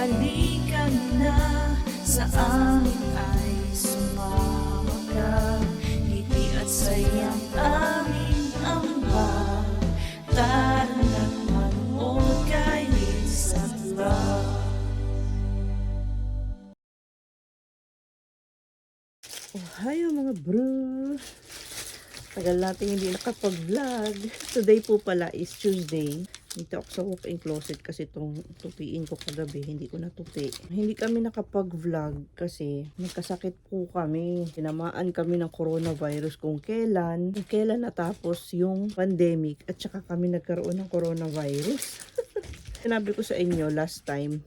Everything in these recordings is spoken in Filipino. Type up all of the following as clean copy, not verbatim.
Halika na sa amin ay sumama ka. Ngiti at sayang aming ambag. Tara na't manood kay Lisa Vlog. Hayo mga bro, tagal natin hindi nakapag-vlog. Today po pala is Tuesday. Dito ako sa walk-in closet kasi itong tupiin ko kagabi, hindi ko natupi. Hindi kami nakapag-vlog kasi nagkasakit po kami. Tinamaan kami ng coronavirus kung kailan natapos yung pandemic at saka kami nagkaroon ng coronavirus. Sinabi ko sa inyo last time,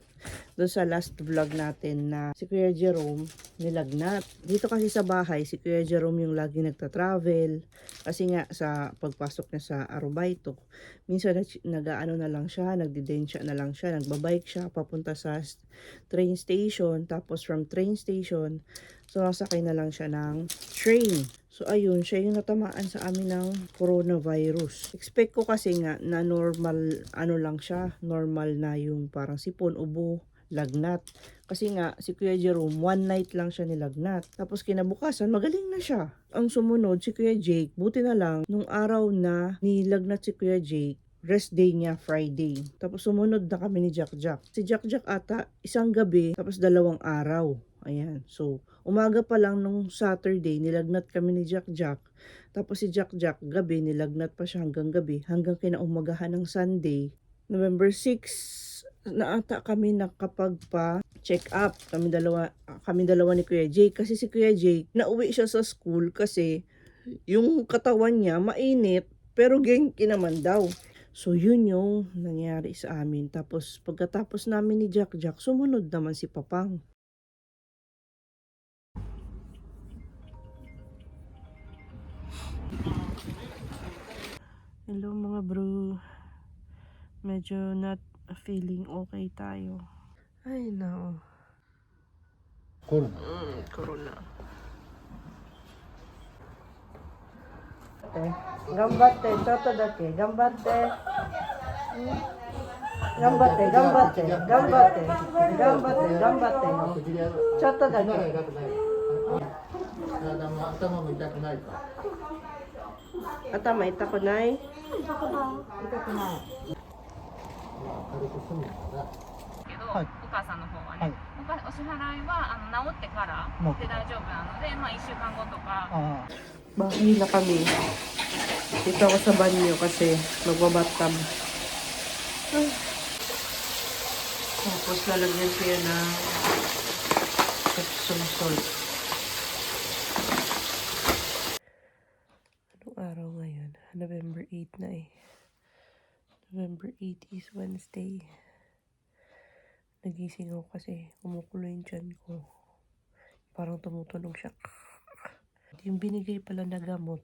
doon sa last vlog natin na si Kuya Jerome nilagnat. Dito kasi sa bahay, si Kuya Jerome yung lagi nagta-travel. Kasi nga sa pagpasok niya sa Arubaito, minsan nag-ano na lang siya, nagdidensya na lang siya, nagbabike siya papunta sa train station. Tapos from train station, so nasakay na lang siya ng train. So ayun, siya yung natamaan sa amin ng coronavirus. Expect ko kasi nga na normal, ano lang siya, normal na yung parang sipon, ubo, lagnat. Kasi nga, si Kuya Jerome, one night lang siya nilagnat. Tapos kinabukasan, magaling na siya. Ang sumunod, si Kuya Jake, buti na lang, nung araw na nilagnat si Kuya Jake, rest day niya, Friday. Tapos sumunod na kami ni Jack Jack. Si Jack Jack ata, isang gabi, tapos 2 araw. Ayan, so, umaga pa lang nung Saturday, nilagnat kami ni Jack Jack. Tapos si Jack Jack, gabi, nilagnat pa siya hanggang gabi. Hanggang kinaumagahan ng Sunday, November 6, na ata kami nakapagpa-check up. Kami dalawa ni Kuya Jake. Kasi si Kuya Jake, nauwi siya sa school kasi yung katawan niya mainit, pero genki naman daw. So, yun yung nangyari sa amin. Tapos, pagkatapos namin ni Jack Jack, sumunod naman si Papang. Hello mga bro. Medyo not feeling okay tayo. Ay no. Corona. Corona. Gambatte, choto dake. Gambatte. Gambatte, gambatte, gambatte. Gambatte, gambatte. Choto dake. 頭も痛くないか。 Atama, ita ko nay. 軽く済むから。けど、はいお母さんの方ははいね、お支払いは治ってからで大丈夫なので、1週間後とか。Bahay na kami. Dito ako sa banyo kasi magbabattab. Tapos lalagyan siya ng Epsom salt. Anong araw ngayon? November 8 na eh. November 8 is Wednesday. Nagising ako kasi kumukulo yung tiyan ko. Parang tumutunog siya. Yung binigay pala na gamot,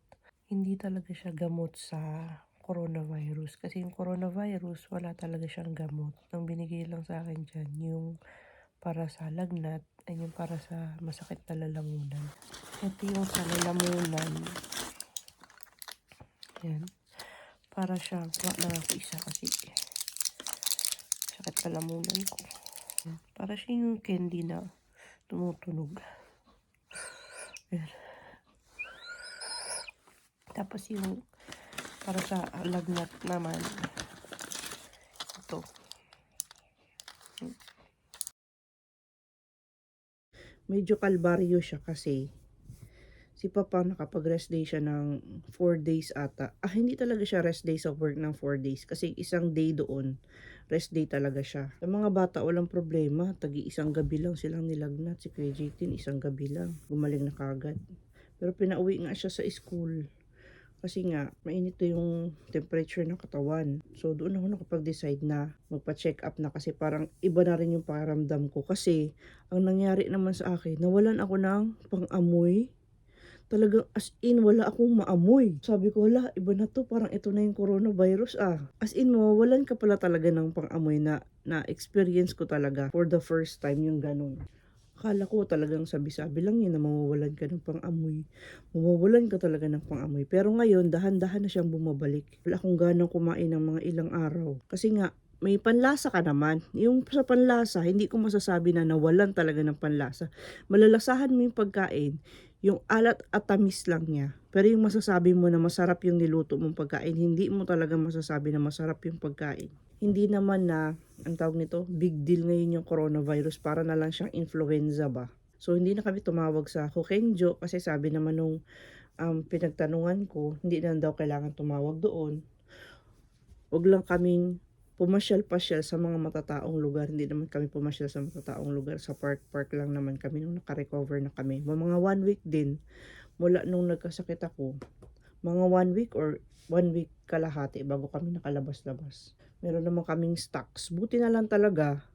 hindi talaga siya gamot sa coronavirus. Kasi yung coronavirus, wala talaga siyang gamot. Ang binigay lang sa akin dyan, yung para sa lagnat, ay yung para sa masakit na lalamunan. Ito yung sa lalamunan. Yan. Para siya, wala na ako isa kasi sakit lalamunan ko. Yan. Para siya yung candy na tumutunog. Yan. Tapos yung para sa lagnat naman, ito. Medyo kalbaryo siya kasi si Papa nakapag-rest day siya ng 4 days ata. Hindi talaga siya rest day sa work ng 4 days kasi isang day doon, rest day talaga siya. Sa mga bata, walang problema. Isang gabi lang silang nilagnat. Si Kuya Jake din, isang gabi lang. Gumaling na kagad. Pero pinauwi nga siya sa school. Kasi nga, mainit to yung temperature ng katawan. So, doon ako nakapag-decide na magpa-check up na kasi parang iba na rin yung pakiramdam ko. Kasi, ang nangyari naman sa akin, nawalan ako ng pang-amoy. Talagang as in, wala akong maamoy. Sabi ko, wala, iba na to. Parang ito na yung coronavirus As in, mawawalan ka pala talaga ng pang-amoy na experience ko talaga for the first time yung ganun. Akala ko talagang sabi-sabi lang yun na mawawalan ka ng pang-amoy. Mawawalan ka talaga ng pang-amoy. Pero ngayon, dahan-dahan na siyang bumabalik. Wala akong ganang kumain ng mga ilang araw. Kasi nga, may panlasa ka naman. Yung sa panlasa, hindi ko masasabi na nawalan talaga ng panlasa. Malalasahan mo yung pagkain, yung alat at tamis lang niya. Pero yung masasabi mo na masarap yung niluto mong pagkain, hindi mo talaga masasabi na masarap yung pagkain. Hindi naman na, ang tawag nito, big deal ngayon yung coronavirus, para na lang siyang influenza ba. So hindi na kami tumawag sa Hokenjo kasi sabi naman nung pinagtanungan ko, hindi na daw kailangan tumawag doon. Wag lang kaming pumasyal-pasyal sa mga matataong lugar. Hindi naman kami pumasyal sa matataong lugar. Sa park lang naman kami nung naka-recover na kami. Mga 1 week din, mula nung nagkasakit ako, mga 1 week or 1 week kalahati bago kami nakalabas-labas. Meron naman kaming stocks. Buti na lang talaga,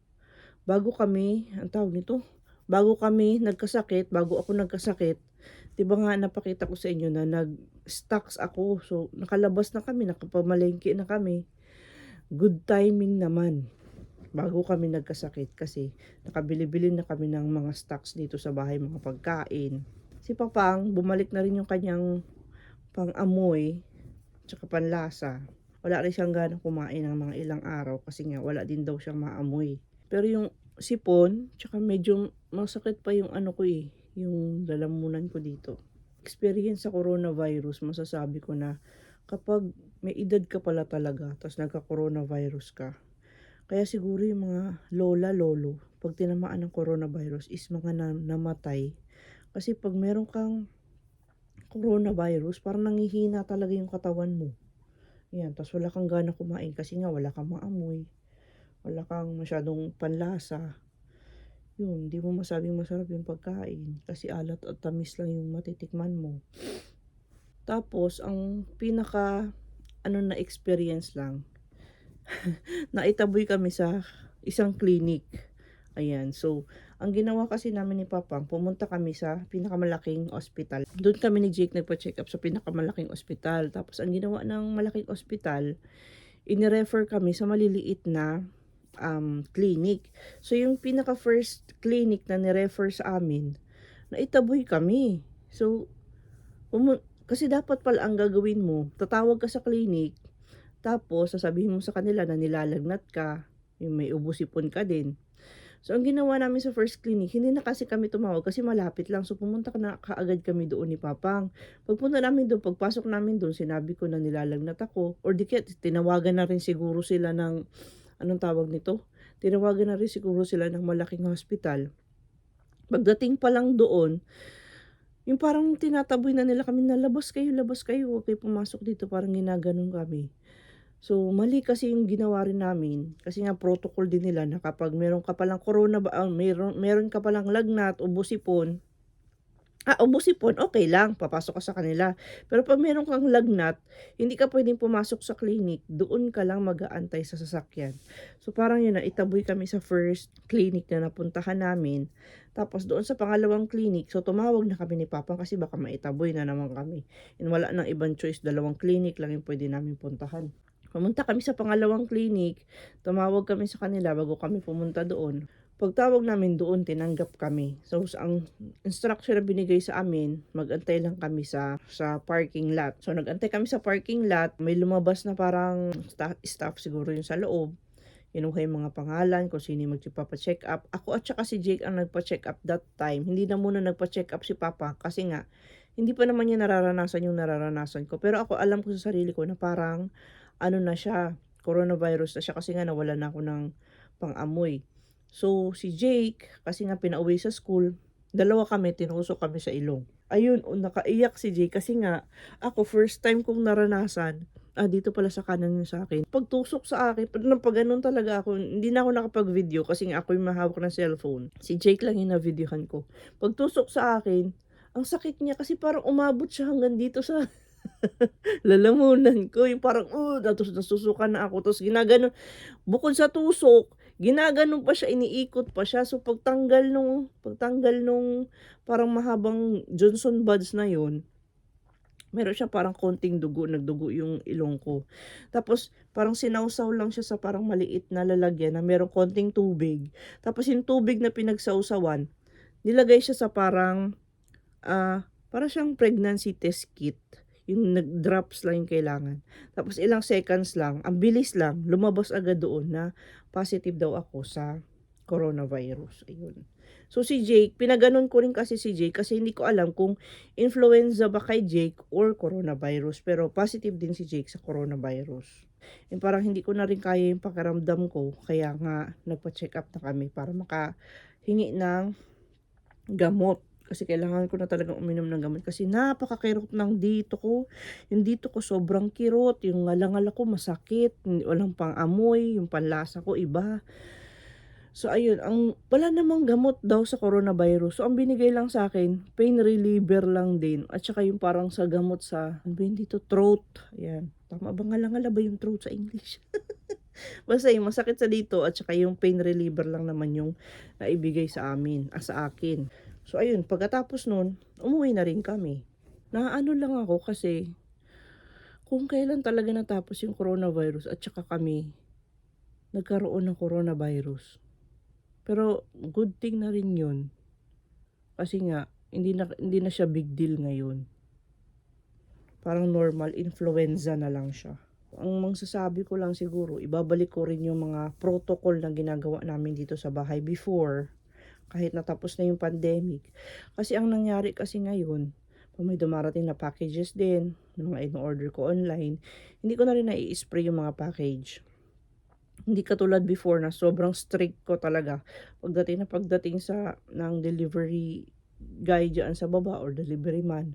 bago kami, ang tawag nito, bago kami nagkasakit, bago ako nagkasakit, diba nga napakita ko sa inyo na nag-stocks ako. So, nakalabas na kami, nakapamalengke na kami. Good timing naman bago kami nagkasakit kasi nakabili-bili na kami ng mga stocks dito sa bahay, mga pagkain. Si Papang, bumalik na rin yung kanyang pang-amoy tsaka panlasa. Wala rin siyang ganang kumain ng mga ilang araw kasi nga wala din daw siyang maamoy. Pero yung sipon, tsaka medyo masakit pa yung yung lalamunan ko dito. Experience sa coronavirus, masasabi ko na kapag may edad ka pala talaga, tapos nagka-coronavirus ka, kaya siguro yung mga lola, lolo, pag tinamaan ng coronavirus is mga namatay. Kasi pag meron kang coronavirus, parang nangihina talaga yung katawan mo. Yan, tapos wala kang gana kumain kasi nga wala kang maamoy, wala kang masyadong panlasa. Yun, di mo masabing masarap yung pagkain kasi alat at tamis lang yung matitikman mo. Tapos, ang pinaka na experience lang, naitaboy kami sa isang clinic. Ayan, so, ang ginawa kasi namin ni Papang, pumunta kami sa pinakamalaking ospital. Doon kami ni Jake nagpa-check up sa pinakamalaking ospital. Tapos, ang ginawa ng malaking ospital, inirefer kami sa maliliit na clinic. So, yung pinaka-first clinic na nirefer sa amin, naitaboy kami. So, kasi dapat pala ang gagawin mo, tatawag ka sa clinic, tapos sasabihin mo sa kanila na nilalagnat ka, yung may ubo-sipon ka din. So, ang ginawa namin sa first clinic, hindi na kasi kami tumawag kasi malapit lang. So, pumunta na kaagad kami doon ni Papang. Pagpunta namin doon, pagpasok namin doon, sinabi ko na nilalagnat ako. Or di kaya, tinawagan na rin siguro sila ng, anong tawag nito? Tinawagan na rin siguro sila ng malaking hospital. Pagdating pa lang doon, yung parang tinataboy na nila kami na labas kayo, huwag kayo pumasok dito, parang ginaganon kami. So, mali kasi yung ginawa rin namin, kasi nga protocol din nila na kapag meron ka palang meron ka palang lagnat, ubo-sipon, okay lang, papasok ka sa kanila. Pero pag meron kang lagnat, hindi ka pwedeng pumasok sa clinic, doon ka lang mag-aantay sa sasakyan. So parang yun na, itaboy kami sa first clinic na napuntahan namin. Tapos doon sa pangalawang clinic, so tumawag na kami ni Papang kasi baka maitaboy na naman kami. And wala nang ibang choice, 2 clinic lang yung pwede namin puntahan. Pumunta kami sa pangalawang clinic, tumawag kami sa kanila bago kami pumunta doon. Pagtawag namin doon, tinanggap kami. So, ang instruction na binigay sa amin, mag-antay lang kami sa parking lot. So, nag-antay kami sa parking lot. May lumabas na parang staff siguro yung sa loob. Kinuha yung mga pangalan, kung sino yung magpa-check up. Ako at saka si Jake ang nagpa-check up that time. Hindi na muna nagpa-check up si Papa kasi nga, hindi pa naman niya nararanasan yung nararanasan ko. Pero ako alam ko sa sarili ko na parang, na siya, coronavirus na siya kasi nga nawala na ako ng pang-amoy. So, si Jake, kasi nga pinauwi sa school, 2 kami, tinusok kami sa ilong. Ayun, nakaiyak si Jake kasi nga, ako first time kong naranasan, dito pala sa kanan yung sa akin. Pagtusok sa akin, pag ganun talaga ako, hindi na ako nakapag-video kasi nga ako yung mahawak ng cellphone. Si Jake lang yung na-videohan ko. Pagtusok sa akin, ang sakit niya kasi parang umabot siya hanggang dito sa lalamunan ko. Yung parang, tapos nasusukan na ako. Tapos ginaganon, bukod sa tusok, ginaganon pa siya, iniikot pa siya. So pagtanggal nung parang mahabang Johnson buds na yon, meron siya parang konting dugo, nagdugo yung ilong ko. Tapos parang sinawsaw lang siya sa parang maliit na lalagyan na merong konting tubig. Tapos yung tubig na pinagsawsawan, nilagay siya sa parang siyang pregnancy test kit. Yung nag-drops lang yung kailangan. Tapos ilang seconds lang, ang bilis lang, lumabas agad doon na positive daw ako sa coronavirus. Ayun. So si Jake, pinaganon ko rin kasi si Jake kasi hindi ko alam kung influenza ba kay Jake or coronavirus. Pero positive din si Jake sa coronavirus. And parang hindi ko na rin kaya yung pakiramdam ko. Kaya nga nagpa-check up na kami para makahingi ng gamot. Kasi kailangan ko na talagang uminom ng gamot. Kasi napakakirot ng dito ko. Yung dito ko sobrang kirot. Yung ngalangal ko masakit. Walang pang amoy. Yung panlasa ko iba. So ayun, wala namang gamot daw sa coronavirus. So ang binigay lang sa akin, pain reliever lang din. At saka yung parang sa gamot sa, ano ba yun dito, throat. Ayan. Tama ba ngalangala ba yung throat sa English? Basta yung masakit sa dito at saka yung pain reliever lang naman yung naibigay sa amin, sa akin. So ayun, pagkatapos nun, umuwi na rin kami. Naano lang ako kasi kung kailan talaga natapos yung coronavirus at saka kami nagkaroon ng coronavirus. Pero good thing na rin yun. Kasi nga, hindi na siya big deal ngayon. Parang normal influenza na lang siya. Ang masasabi ko lang siguro, ibabalik ko rin yung mga protocol na ginagawa namin dito sa bahay before, kahit natapos na yung pandemic. Kasi ang nangyari kasi ngayon, may dumarating na packages din, ng mga in-order ko online, hindi ko na rin nai-spray yung mga package. Hindi katulad before na sobrang strict ko talaga. Pagdating sa ng delivery guy dyan sa baba or delivery man,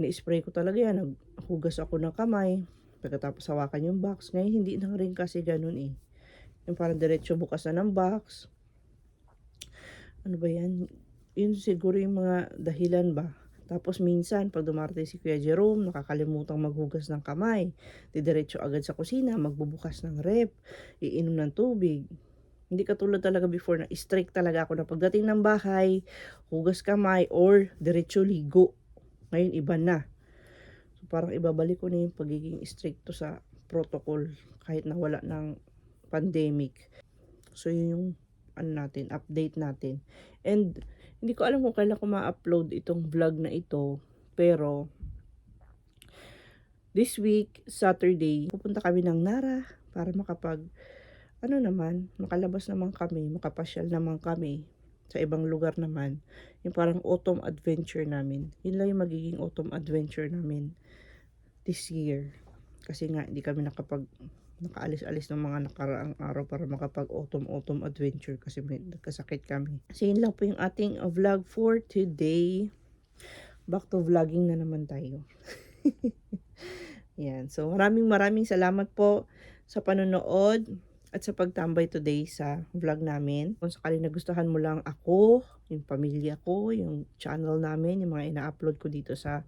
ini-spray ko talaga yan. Naghugas ako ng kamay. Pagkatapos hawakan yung box. Ngayon hindi na rin kasi ganun eh. Yung parang diretso bukas na ng box. Ano ba yan? Yun siguro yung mga dahilan ba. Tapos minsan, pag dumarating si Kuya Jerome, nakakalimutang maghugas ng kamay. Didiretso agad sa kusina, magbubukas ng rep, iinom ng tubig. Hindi katulad talaga before na strict talaga ako na pagdating ng bahay, hugas kamay or diretso ligo. Ngayon iba na. So parang ibabalik ko na yung pagiging stricto sa protocol kahit na wala ng pandemic. So yun yung update natin. And hindi ko alam kung kailan ko ma-upload itong vlog na ito. Pero, this week, Saturday, pupunta kami ng Nara para makalabas naman kami, makapasyal naman kami sa ibang lugar naman. Yung parang autumn adventure namin. Yun lang yung magiging autumn adventure namin this year. Kasi nga, hindi kami nakaalis-alis ng mga nakaraang araw para makapag-autumn adventure kasi may nagkasakit kami. So yun lang po yung ating vlog for today. Back to vlogging na naman tayo. Yan. So maraming salamat po sa panonood at sa pagtambay today sa vlog namin. Kung sakali nagustuhan mo lang ako, yung pamilya ko, yung channel namin, yung mga ina-upload ko dito sa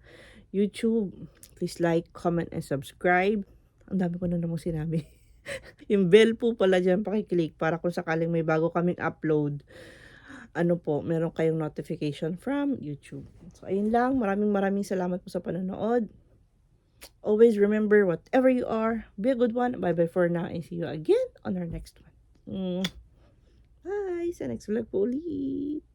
YouTube, please like, comment, and subscribe. Ang dami ko na namang sinabi. Yung bell po pala dyan, pakiclick para kung sakaling may bago kaming upload, meron kayong notification from YouTube. So, ayun lang. Maraming salamat po sa panonood. Always remember, whatever you are, be a good one. Bye-bye for now and see you again on our next one. Bye! Sa next vlog po ulit.